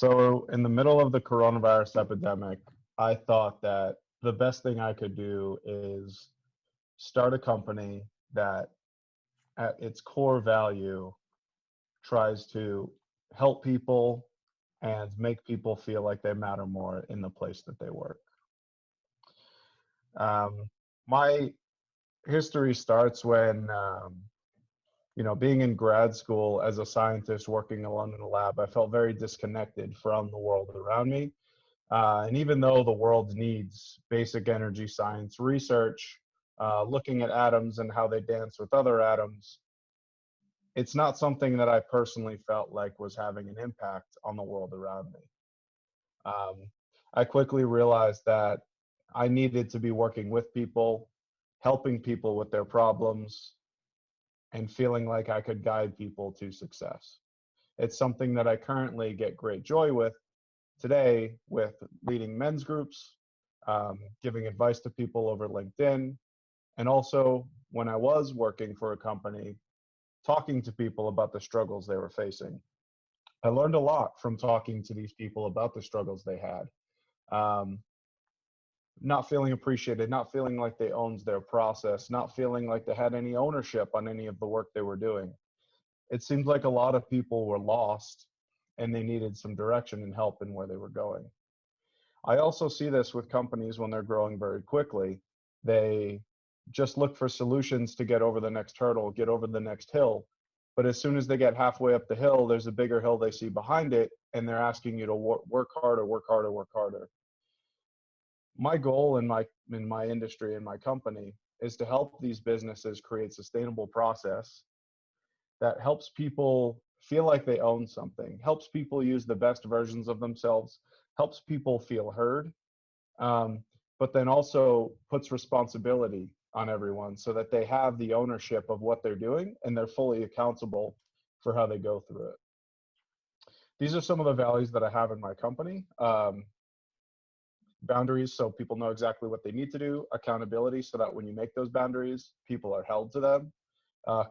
So in the middle of the coronavirus epidemic, I thought that the best thing I could do is start a company that at its core value tries to help people and make people feel like they matter more in the place that they work. My history starts when, being in grad school as a scientist working alone in a lab, I felt very disconnected from the world around me. And even though the world needs basic energy science research, looking at atoms and how they dance with other atoms, it's not something that I personally felt like was having an impact on the world around me. I quickly realized that I needed to be working with people, helping people with their problems, and feeling like I could guide people to success. It's something that I currently get great joy with today with leading men's groups, giving advice to people over LinkedIn, and also when I was working for a company, talking to people about the struggles they were facing. I learned a lot from talking to these people about the struggles they had. Not feeling appreciated, not feeling like they owned their process, not feeling like they had any ownership on any of the work they were doing. It seemed like a lot of people were lost and they needed some direction and help in where they were going. I also see this with companies when they're growing very quickly. They just look for solutions to get over the next hurdle, get over the next hill. But as soon as they get halfway up the hill, there's a bigger hill they see behind it, and they're asking you to work harder, work harder, work harder. My goal in my industry and my company is to help these businesses create sustainable process that helps people feel like they own something, helps people use the best versions of themselves, helps people feel heard, but then also puts responsibility on everyone so that they have the ownership of what they're doing and they're fully accountable for how they go through it. These are some of the values that I have in my company. Boundaries, so people know exactly what they need to do. Accountability, so that when you make those boundaries, people are held to them.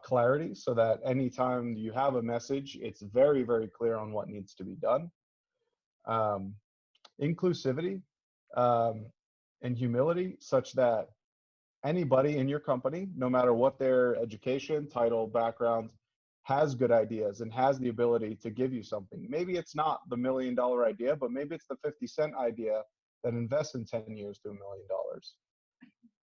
Clarity, so that anytime you have a message, it's very, very clear on what needs to be done. Inclusivity and humility, such that anybody in your company, no matter what their education, title, background, has good ideas and has the ability to give you something. Maybe it's not the $1 million idea, but maybe it's the 50-cent idea that invests in 10 years to $1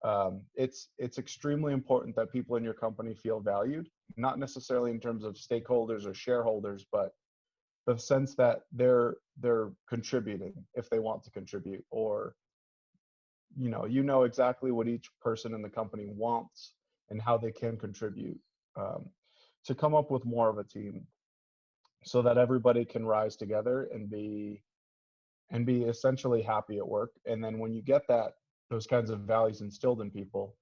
million. It's extremely important that people in your company feel valued, not necessarily in terms of stakeholders or shareholders, but the sense that they're contributing if they want to contribute, or you know exactly what each person in the company wants and how they can contribute, to come up with more of a team so that everybody can rise together and be essentially happy at work. And then when you get those kinds of values instilled in people,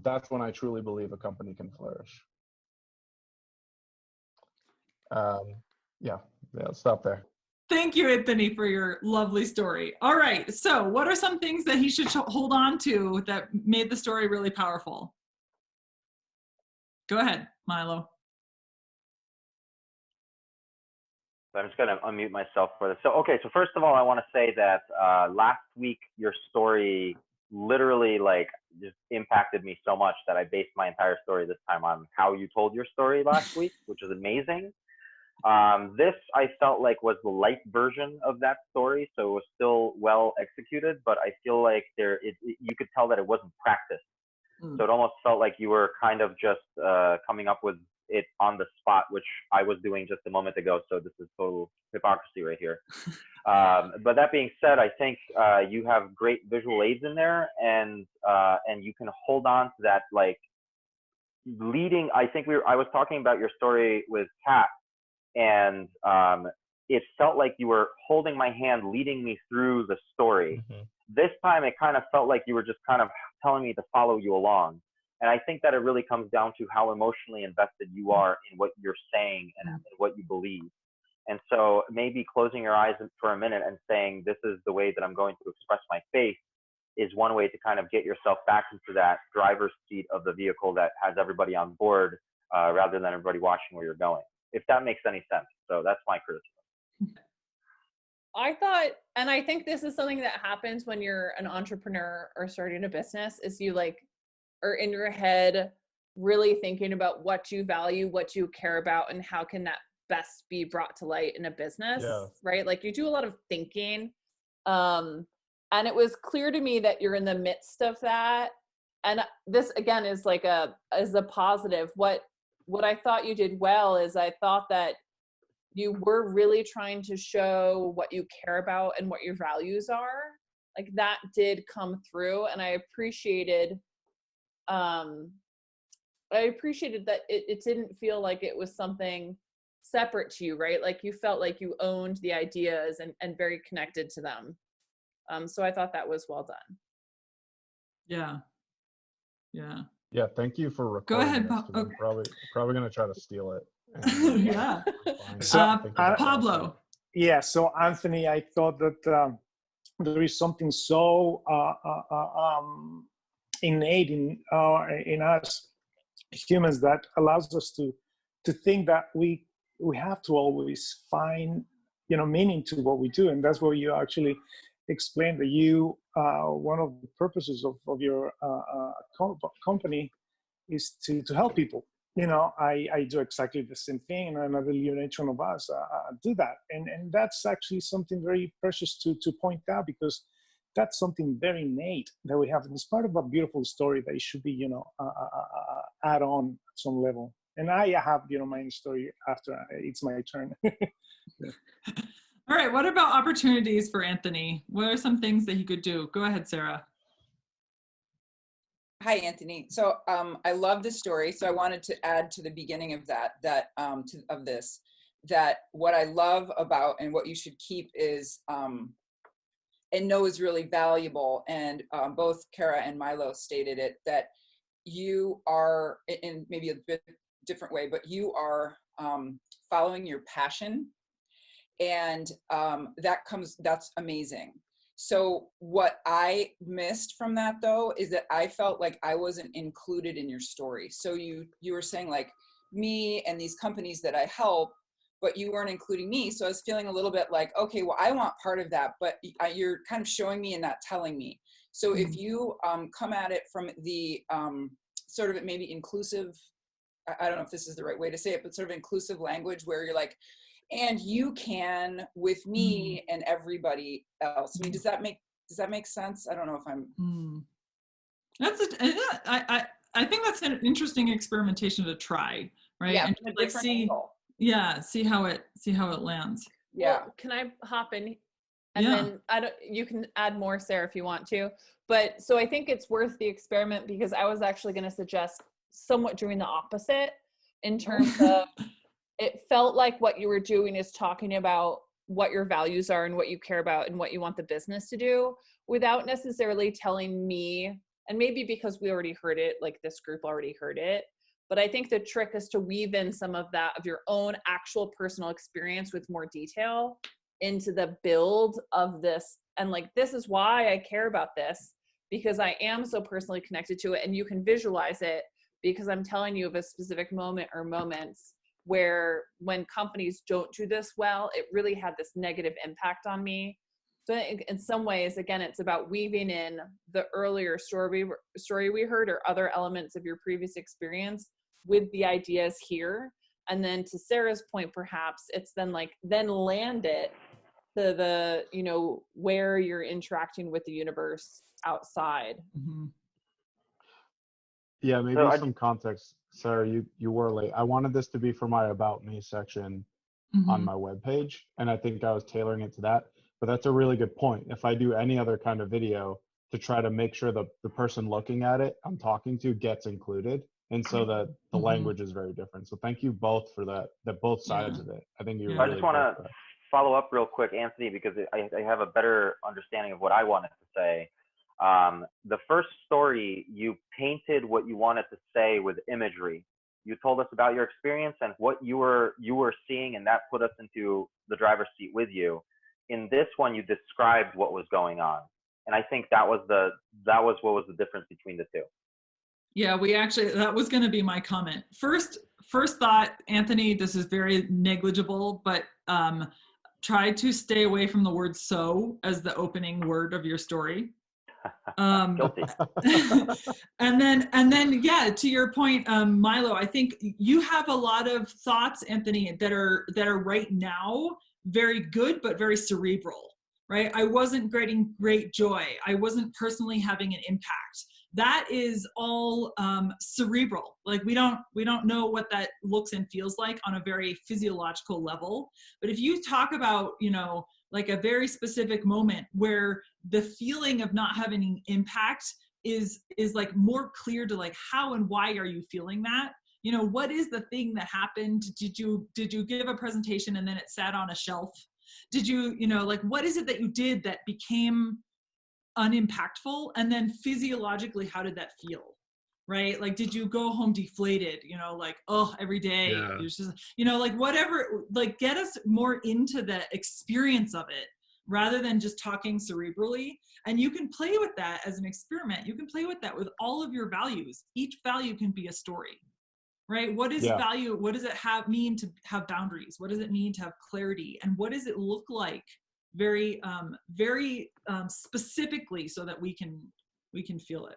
that's when I truly believe a company can flourish. Yeah, I'll stop there. Thank you, Anthony, for your lovely story. All right, so what are some things that he should hold on to that made the story really powerful? Go ahead, Milo. I'm just going to unmute myself for this. So first of all, I want to say that last week, your story literally just impacted me so much that I based my entire story this time on how you told your story last week, which was amazing. This I felt like was the light version of that story, so it was still well executed, but I feel like you could tell that it wasn't practiced. So it almost felt like you were kind of just coming up with it on the spot, which I was doing just a moment ago. So this is total hypocrisy right here. But that being said, I think you have great visual aids in there, and you can hold on to that leading. I think I was talking about your story with Kat, and it felt like you were holding my hand, leading me through the story. Mm-hmm. This time, it kind of felt like you were just kind of telling me to follow you along. And I think that it really comes down to how emotionally invested you are in what you're saying and what you believe. And so maybe closing your eyes for a minute and saying, this is the way that I'm going to express my faith, is one way to kind of get yourself back into that driver's seat of the vehicle that has everybody on board, rather than everybody watching where you're going, if that makes any sense. So that's my criticism. I thought, and I think this is something that happens when you're an entrepreneur or starting a business, is you like are in your head really thinking about what you value, what you care about, and how can that best be brought to light in a business, Yeah. right? Like you do a lot of thinking. And it was clear to me that you're in the midst of that. And this again is like is a positive. What I thought you did well is I thought that you were really trying to show what you care about and what your values are. Like that did come through, and I appreciated that it didn't feel like it was something separate to you, right? Like you felt like you owned the ideas and very connected to them. So I thought that was well done. Yeah. Yeah. Yeah, thank you for Go recording ahead, this, 'cause I'm probably gonna try to steal it. Yeah. Find So, think about Pablo. Yeah, so Anthony, I thought that there is something so innate in us humans that allows us to think that we have to always find meaning to what we do, and that's what you actually explained, that you one of the purposes of your company is to help people. I do exactly the same thing, and I believe each one of us do that, and that's actually something very precious to point out, because that's something very innate that we have, and it's part of a beautiful story that it should be add on at some level. And I have my own story after it's my turn. All right, what about opportunities for Anthony? What are some things that he could do? Go ahead, Sarah. Hi, Anthony. So I love this story. So I wanted to add to the beginning of that what I love about and what you should keep is and know is really valuable. And both Kara and Milo stated it, that you are, in maybe a bit different way, but you are following your passion, and that's amazing. So what I missed from that, though, is that I felt like I wasn't included in your story. So you were saying like me and these companies that I help, but you weren't including me. So I was feeling a little bit like, okay, well, I want part of that, but you're kind of showing me and not telling me. So if you come at it from the sort of maybe inclusive, I don't know if this is the right way to say it, but sort of inclusive language where you're like, and you can with me and everybody else. I mean, does that make sense? I don't know if I'm. I think that's an interesting experimentation to try, right? Yeah, and from a like different see, angle. yeah, see how it lands. Yeah. Well, can I hop in? And then you can add more, Sarah, if you want to. But so I think it's worth the experiment, because I was actually going to suggest somewhat doing the opposite in terms of it felt like what you were doing is talking about what your values are and what you care about and what you want the business to do, without necessarily telling me, and maybe because we already heard it, like this group already heard it. But I think the trick is to weave in some of that of your own actual personal experience with more detail into the build of this. And like, this is why I care about this, because I am so personally connected to it. And you can visualize it because I'm telling you of a specific moment or moments where when companies don't do this well, it really had this negative impact on me. So in some ways, again, it's about weaving in the earlier story we heard or other elements of your previous experience with the ideas here. And then to Sarah's point, perhaps it's then land it to the, where you're interacting with the universe outside. Mm-hmm. Yeah, maybe some context. Sarah, you were late. I wanted this to be for my About Me section on my webpage, and I think I was tailoring it to that. But that's a really good point. If I do any other kind of video, to try to make sure the person looking at it I'm talking to gets included, and so that the language is very different. So thank you both for that both sides of it. I think you I just want to follow up real quick, Anthony, because I have a better understanding of what I wanted to say. The first story, you painted what you wanted to say with imagery. You told us about your experience and what you were seeing, and that put us into the driver's seat with you. In this one, you described what was going on, and I think that was what was the difference between the two. Yeah, that was going to be my comment. First thought, Anthony, this is very negligible, but try to stay away from the word "so" as the opening word of your story. Guilty. and then yeah, to your point, Milo, I think you have a lot of thoughts, Anthony, that are right now very good but very cerebral, right? I wasn't getting great joy, I wasn't personally having an impact. That is all cerebral. Like we don't know what that looks and feels like on a very physiological level. But if you talk about, you know, like a very specific moment where the feeling of not having an impact is like more clear to like how and why are you feeling that? You know, what is the thing that happened? Did you give a presentation and then it sat on a shelf? Did you, you know, like what is it that you did that became unimpactful? And then physiologically, how did that feel? Right? Like, did you go home deflated, you know, like, oh, every day there's just, you know, like whatever, like get us more into the experience of it rather than just talking cerebrally. And you can play with that as an experiment. You can play with that with all of your values. Each value can be a story, right? What is value? What does it mean to have boundaries? What does it mean to have clarity? And what does it look like very specifically so that we can feel it?